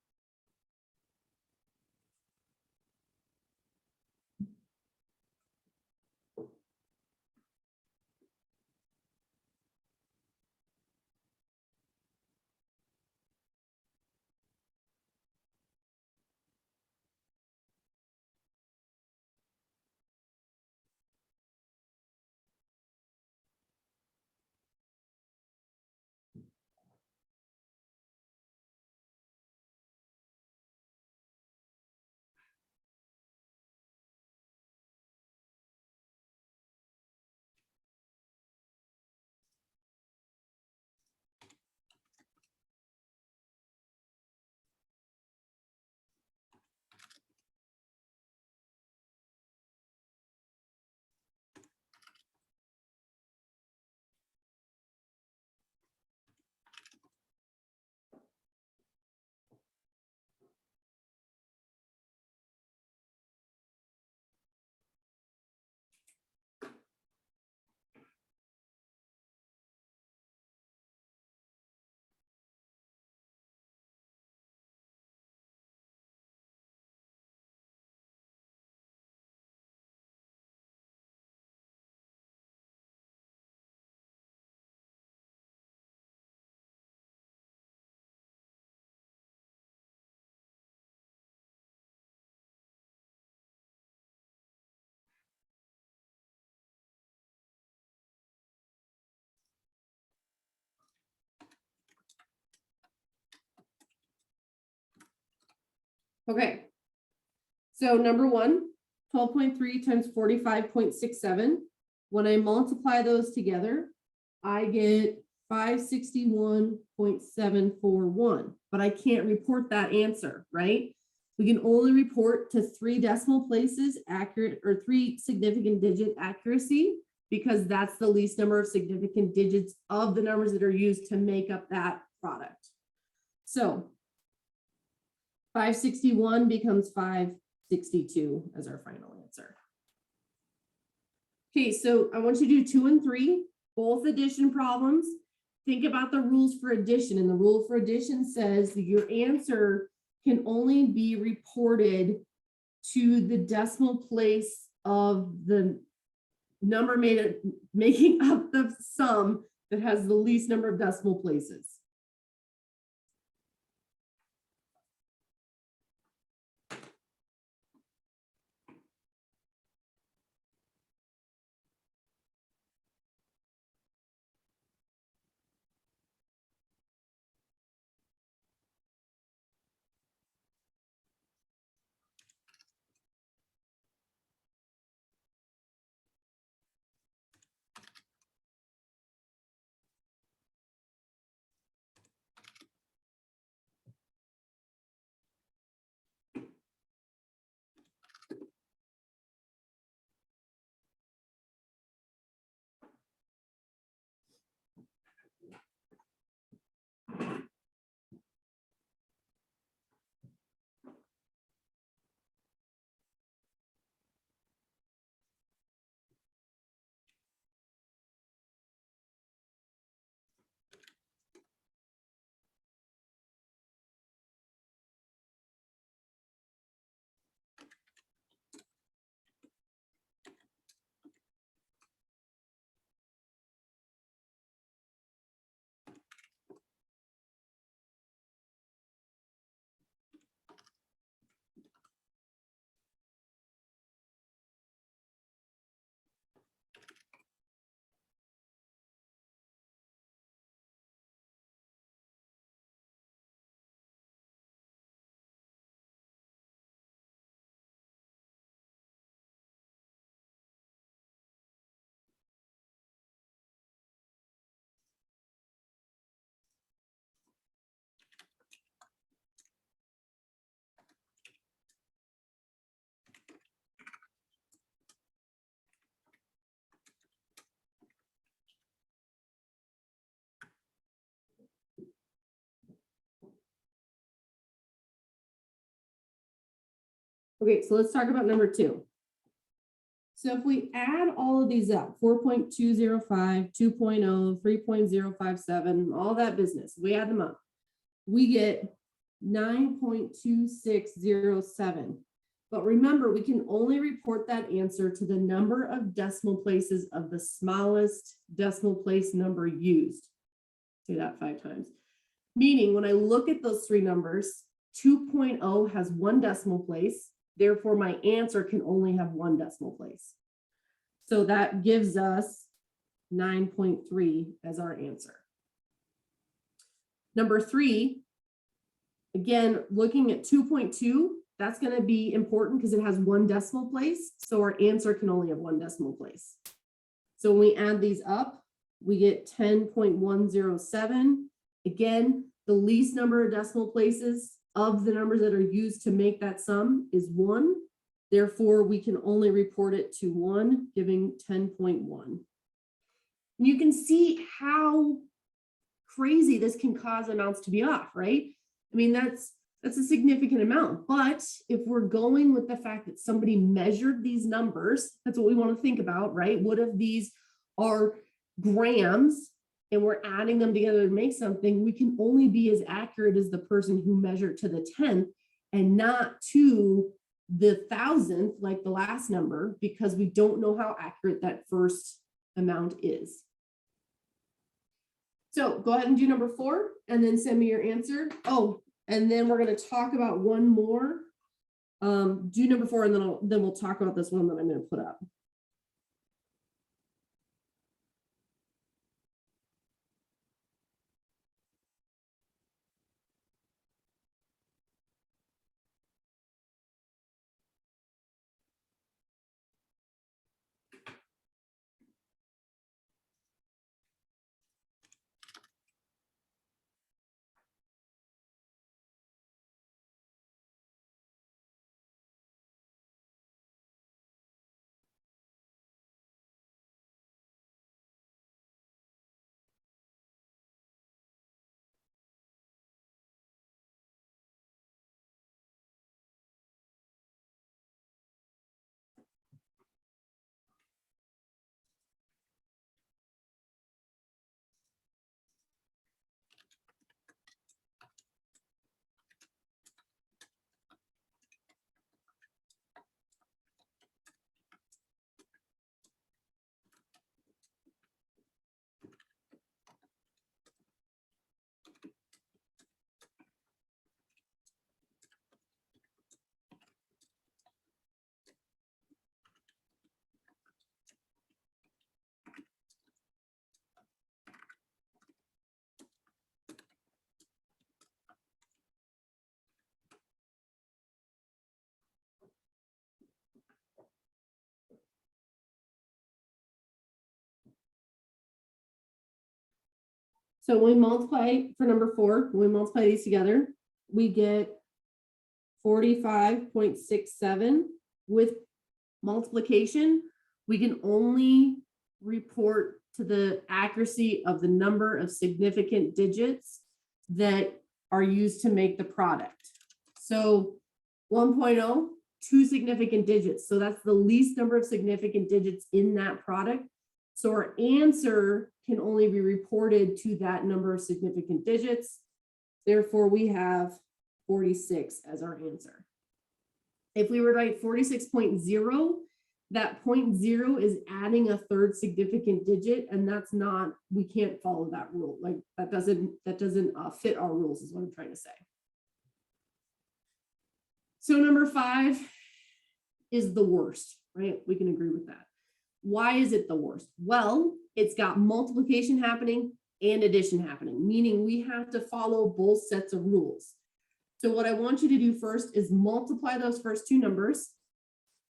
Okay. So number 1, 12.3 times 45.67. When I multiply those together, I get 561.741, but I can't report that answer, right? We can only report to 3 decimal places accurate, or 3 significant digit accuracy, because that's the least number of significant digits of the numbers that are used to make up that product. So 561 becomes 562 as our final answer. Okay, so I want you to do 2 and 3, both addition problems. Think about the rules for addition, and the rule for addition says that your answer can only be reported to the decimal place of the number making up the sum that has the least number of decimal places. Okay, so let's talk about number 2. So if we add all of these up, 4.205, 2.0, 3.057, all that business, we add them up, we get 9.2607. But remember, we can only report that answer to the number of decimal places of the smallest decimal place number used. Say that 5 times. Meaning when I look at those 3 numbers, 2.0 has 1 decimal place. Therefore, my answer can only have 1 decimal place. So that gives us 9.3 as our answer. Number 3, again, looking at 2.2, that's going to be important because it has 1 decimal place. So our answer can only have 1 decimal place. So when we add these up, we get 10.107. Again, the least number of decimal places of the numbers that are used to make that sum is 1. Therefore, we can only report it to 1, giving 10.1. You can see how crazy this can cause amounts to be off, right? I mean, that's a significant amount. But if we're going with the fact that somebody measured these numbers, that's what we want to think about, right? What if these are grams and we're adding them together to make something? We can only be as accurate as the person who measured to the 10th and not to the 1,000th, like the last number, because we don't know how accurate that first amount is. So go ahead and do number 4 and then send me your answer. Oh, and then we're going to talk about one more. Do number 4 and then we'll talk about this one that I'm going to put up. So when we multiply for number 4, when we multiply these together, we get 45.67. With multiplication, we can only report to the accuracy of the number of significant digits that are used to make the product. So 1.0, 2 significant digits. So that's the least number of significant digits in that product. So our answer can only be reported to that number of significant digits. Therefore, we have 46 as our answer. If we were to write 46.0, that 0.0 is adding a 3rd significant digit, and that's not, we can't follow that rule. Like that doesn't fit our rules is what I'm trying to say. So number 5 is the worst, right? We can agree with that. Why is it the worst? Well, it's got multiplication happening and addition happening, meaning we have to follow both sets of rules. So what I want you to do first is multiply those first 2 numbers,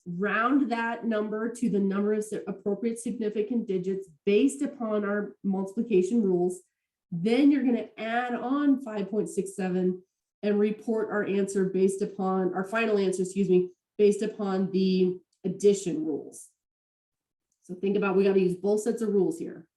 round that number to the number of appropriate significant digits based upon our multiplication rules. Then you're going to add on 5.67 and report our answer based upon our final answer, based upon the addition rules. So think about, we got to use both sets of rules here.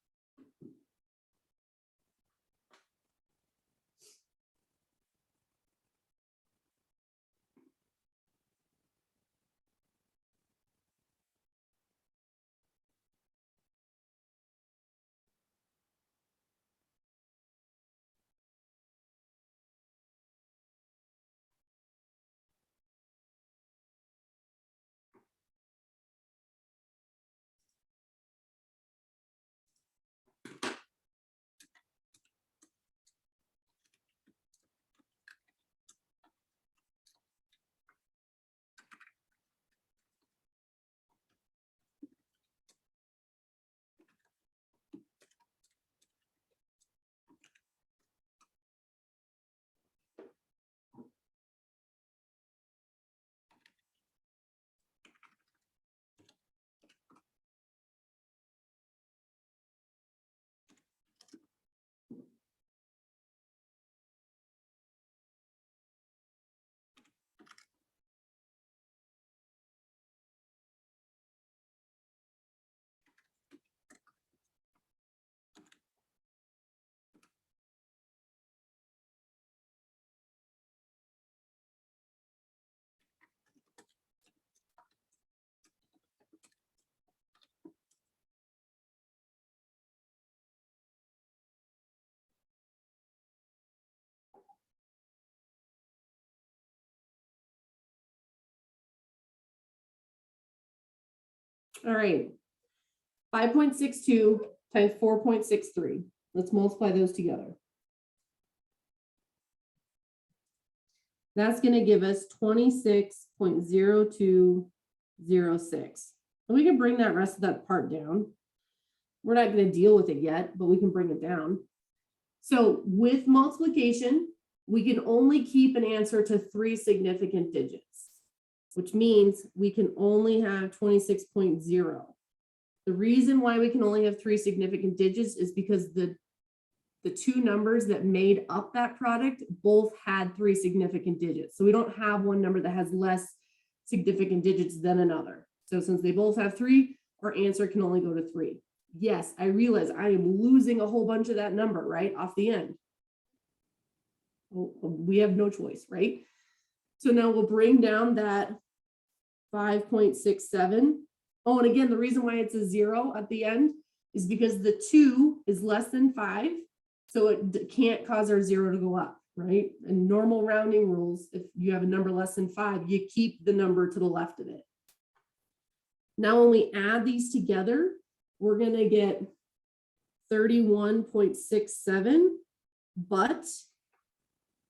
All right. 5.62 times 4.63. Let's multiply those together. That's going to give us 26.0206. And we can bring that rest of that part down. We're not going to deal with it yet, but we can bring it down. So with multiplication, we can only keep an answer to 3 significant digits, which means we can only have 26.0. The reason why we can only have 3 significant digits is because the 2 numbers that made up that product both had 3 significant digits. So we don't have one number that has less significant digits than another. So since they both have 3, our answer can only go to 3. Yes, I realize I am losing a whole bunch of that number, right, off the end. We have no choice, right? So now we'll bring down that 5.67. Oh, and again, the reason why it's a 0 at the end is because the 2 is less than 5. So it can't cause our 0 to go up, right? And normal rounding rules, if you have a number less than 5, you keep the number to the left of it. Now, when we add these together, we're going to get 31.67, but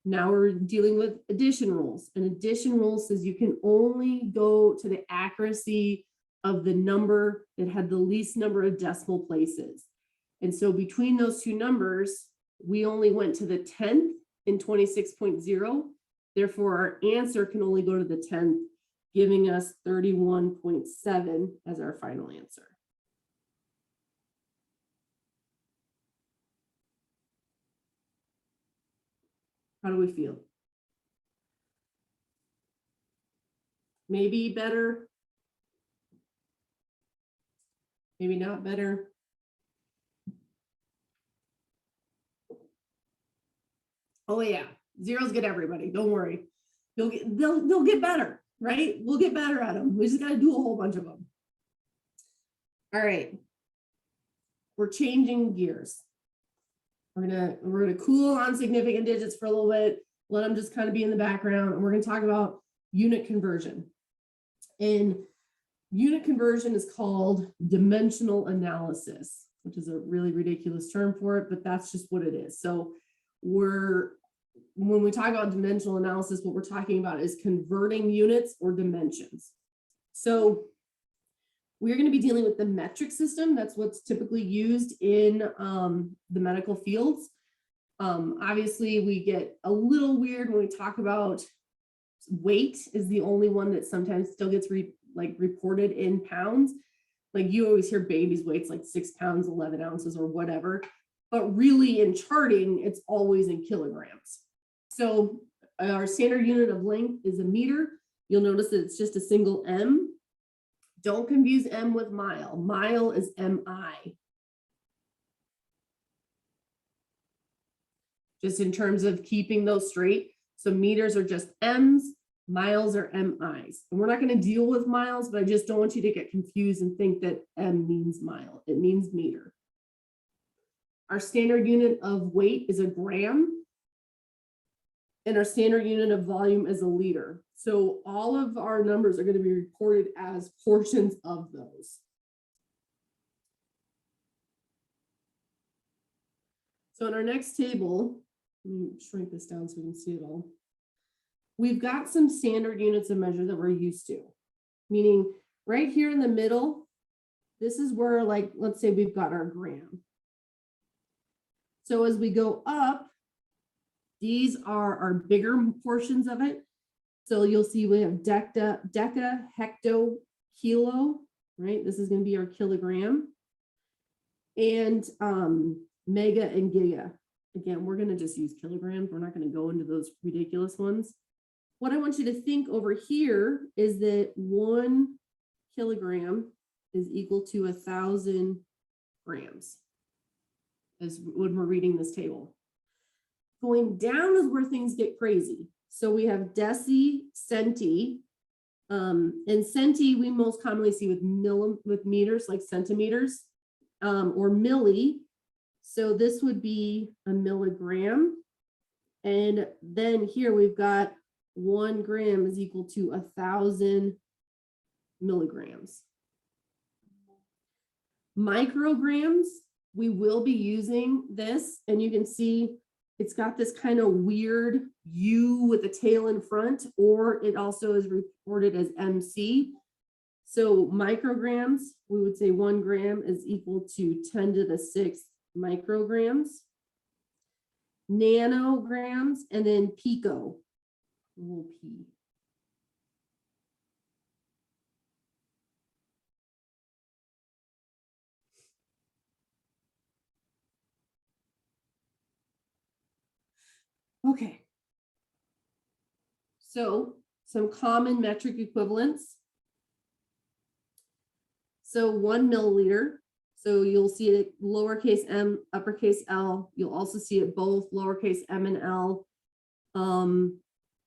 now we're dealing with addition rules. And addition rules says you can only go to the accuracy of the number that had the least number of decimal places. And so between those 2 numbers, we only went to the 10th in 26.0. Therefore, our answer can only go to the 10th, giving us 31.7 as our final answer. How do we feel? Maybe better. Maybe not better. Oh yeah, zeros get everybody. Don't worry. They'll get better, right? We'll get better at them. We just got to do a whole bunch of them. All right. We're changing gears. We're gonna cool on significant digits for a little bit, let them just kind of be in the background, and we're gonna talk about unit conversion. And unit conversion is called dimensional analysis, which is a really ridiculous term for it, but that's just what it is. So when we talk about dimensional analysis, what we're talking about is converting units or dimensions. So we're going to be dealing with the metric system. That's what's typically used in the medical fields. Obviously, we get a little weird when we talk about weight is the only one that sometimes still gets reported in pounds. Like you always hear babies' weights like 6 pounds, 11 ounces or whatever. But really in charting, it's always in kilograms. So our standard unit of length is a meter. You'll notice that it's just a single M. Don't confuse M with mile. Mile is MI. Just in terms of keeping those straight. So meters are just M's, miles are MIs. And we're not going to deal with miles, but I just don't want you to get confused and think that M means mile. It means meter. Our standard unit of weight is a gram. And our standard unit of volume is a liter. So all of our numbers are going to be reported as portions of those. So in our next table, let me shrink this down so we can see it all. We've got some standard units of measure that we're used to, meaning right here in the middle, this is where, like, let's say we've got our gram. So as we go up, these are our bigger portions of it. So you'll see we have deca, hecto, kilo, right? This is going to be our kilogram. And mega and giga. Again, we're going to just use kilograms. We're not going to go into those ridiculous ones. What I want you to think over here is that 1 kilogram is equal to 1,000 grams, as when we're reading this table. Going down is where things get crazy. So we have deci, centi, and centi we most commonly see with meters, like centimeters, or milli. So this would be a milligram. And then here we've got 1 gram is equal to 1,000 milligrams. Micrograms, we will be using this, and you can see it's got this kind of weird U with a tail in front, or it also is reported as MC. So micrograms, we would say 1 gram is equal to 10 to the 6th micrograms. Nanograms, and then pico, little p. Okay. So some common metric equivalents. So 1 milliliter. So you'll see it lowercase m, uppercase L. You'll also see it both lowercase m and L. And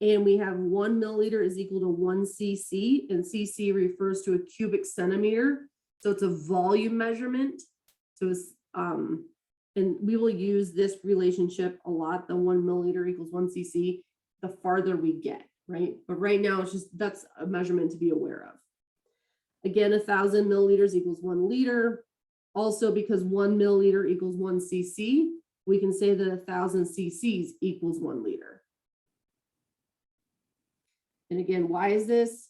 we have 1 milliliter is equal to 1 cc, and cc refers to a cubic centimeter. So it's a volume measurement. So it's, and we will use this relationship a lot. The 1 milliliter equals 1 cc, the farther we get, right? But right now it's just, that's a measurement to be aware of. Again, 1,000 milliliters equals 1 liter. Also, because 1 milliliter equals 1 cc, we can say that 1,000 cc's equals 1 liter. And again, why is this?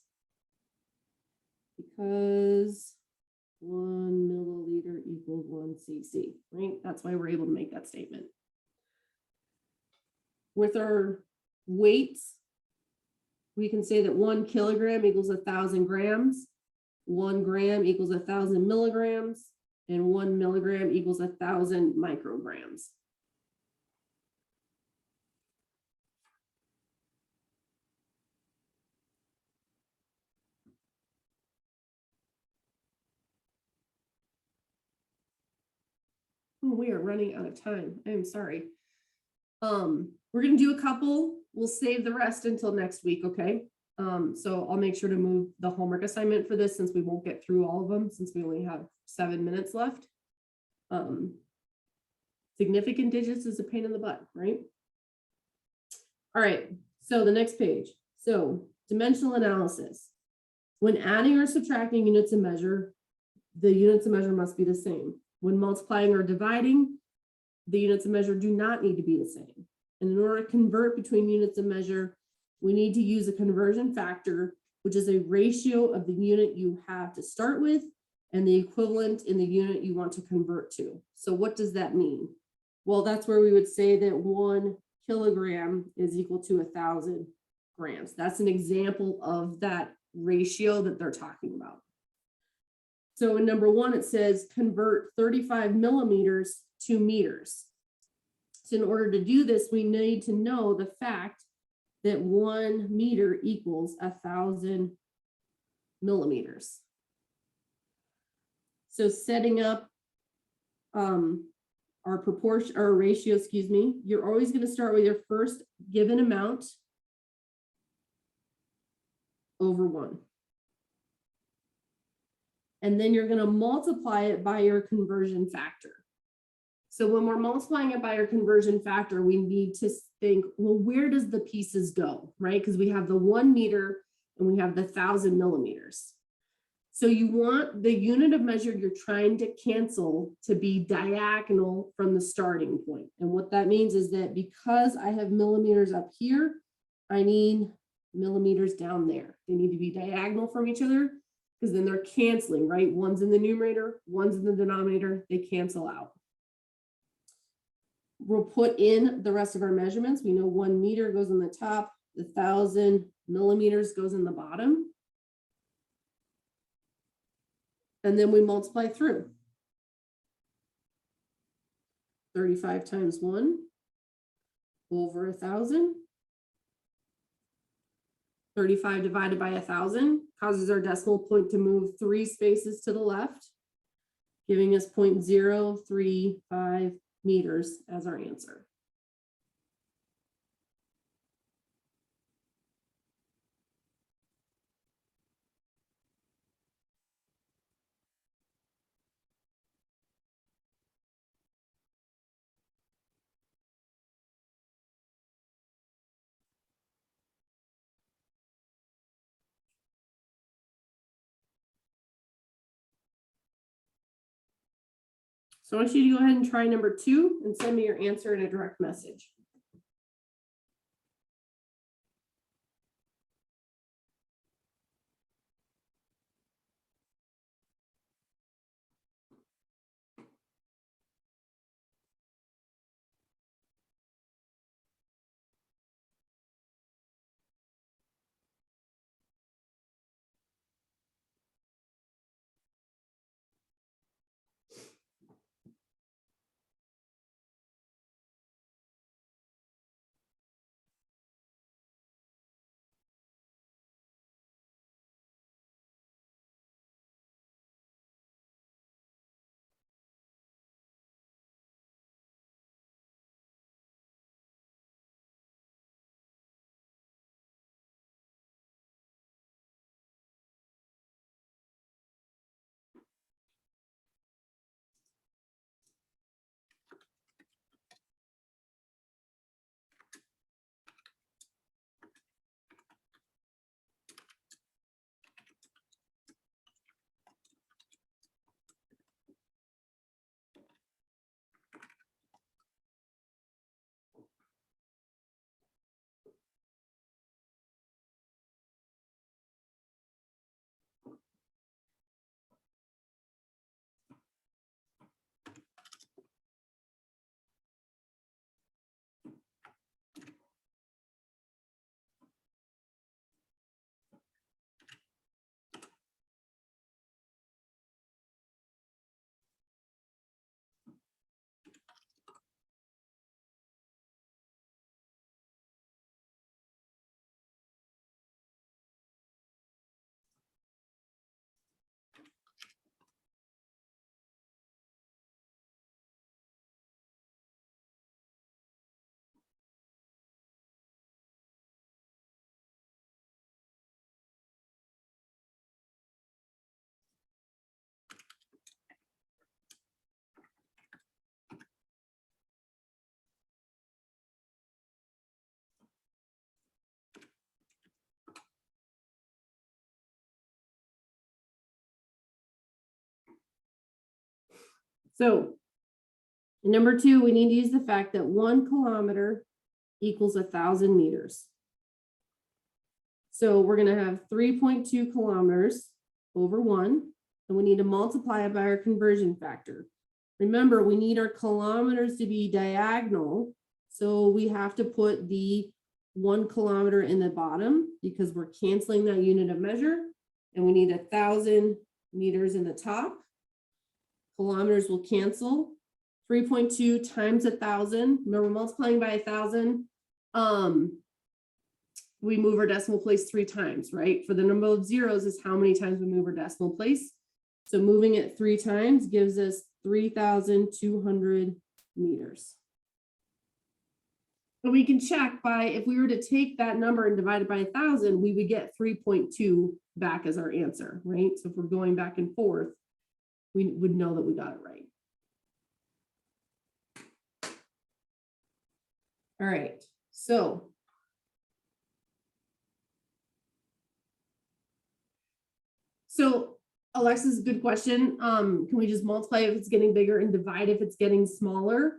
Because 1 milliliter equals 1 cc, right? That's why we're able to make that statement. With our weights, we can say that 1 kilogram equals 1,000 grams, 1 gram equals 1,000 milligrams, and 1 milligram equals 1,000 micrograms. Oh, we are running out of time. I am sorry. We're gonna do a couple. We'll save the rest until next week, okay? So I'll make sure to move the homework assignment for this, since we won't get through all of them, since we only have 7 minutes left. Significant digits is a pain in the butt, right? All right, so the next page. So dimensional analysis. When adding or subtracting units of measure, the units of measure must be the same. When multiplying or dividing, the units of measure do not need to be the same. And in order to convert between units of measure, we need to use a conversion factor, which is a ratio of the unit you have to start with and the equivalent in the unit you want to convert to. So what does that mean? Well, that's where we would say that 1 kilogram is equal to 1,000 grams. That's an example of that ratio that they're talking about. So in number 1, it says convert 35 millimeters to meters. So in order to do this, we need to know the fact that 1 meter equals 1,000 millimeters. So setting up our proportion or ratio, excuse me, you're always going to start with your first given amount over 1. And then you're going to multiply it by your conversion factor. So when we're multiplying it by our conversion factor, we need to think, well, where does the pieces go, right? Because we have the 1 meter and we have the 1,000 millimeters. So you want the unit of measure you're trying to cancel to be diagonal from the starting point. And what that means is that because I have millimeters up here, I need millimeters down there. They need to be diagonal from each other, because then they're canceling, right? One's in the numerator, one's in the denominator, they cancel out. We'll put in the rest of our measurements. We know 1 meter goes on the top, 1,000 millimeters goes in the bottom. And then we multiply through. 35 times 1 over 1,000. 35 divided by 1,000 causes our decimal point to move 3 spaces to the left, giving us 0.035 meters as our answer. So I want you to go ahead and try number 2 and send me your answer in a direct message. So number 2, we need to use the fact that 1 kilometer equals 1,000 meters. So we're going to have 3.2 kilometers over 1, and we need to multiply it by our conversion factor. Remember, we need our kilometers to be diagonal, so we have to put the 1 kilometer in the bottom because we're canceling that unit of measure, and we need 1,000 meters in the top. Kilometers will cancel. 3.2 times 1,000. Remember, multiplying by 1,000. We move our decimal place 3 times, right? For the number of zeros is how many times we move our decimal place. So moving it 3 times gives us 3,200 meters. But we can check by, if we were to take that number and divide it by 1,000, we would get 3.2 back as our answer, right? So if we're going back and forth, we would know that we got it right. All right, so Alexa's, good question. Can we just multiply if it's getting bigger and divide if it's getting smaller?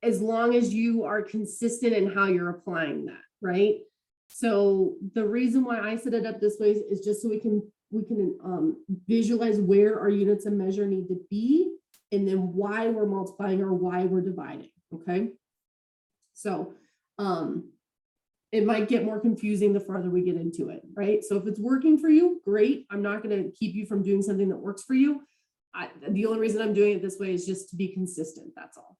As long as you are consistent in how you're applying that, right? So the reason why I set it up this way is just so we can visualize where our units of measure need to be, and then why we're multiplying or why we're dividing, okay? So it might get more confusing the farther we get into it, right? So if it's working for you, great. I'm not going to keep you from doing something that works for you. The only reason I'm doing it this way is just to be consistent, that's all.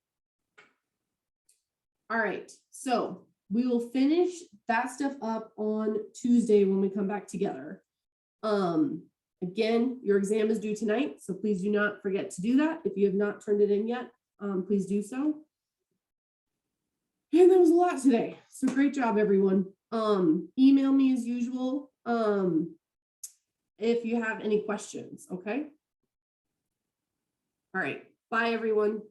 All right, so we will finish that stuff up on Tuesday when we come back together. Again, your exam is due tonight, so please do not forget to do that. If you have not turned it in yet, please do so. And that was a lot today, so great job, everyone. Email me as usual if you have any questions, okay? All right, bye, everyone.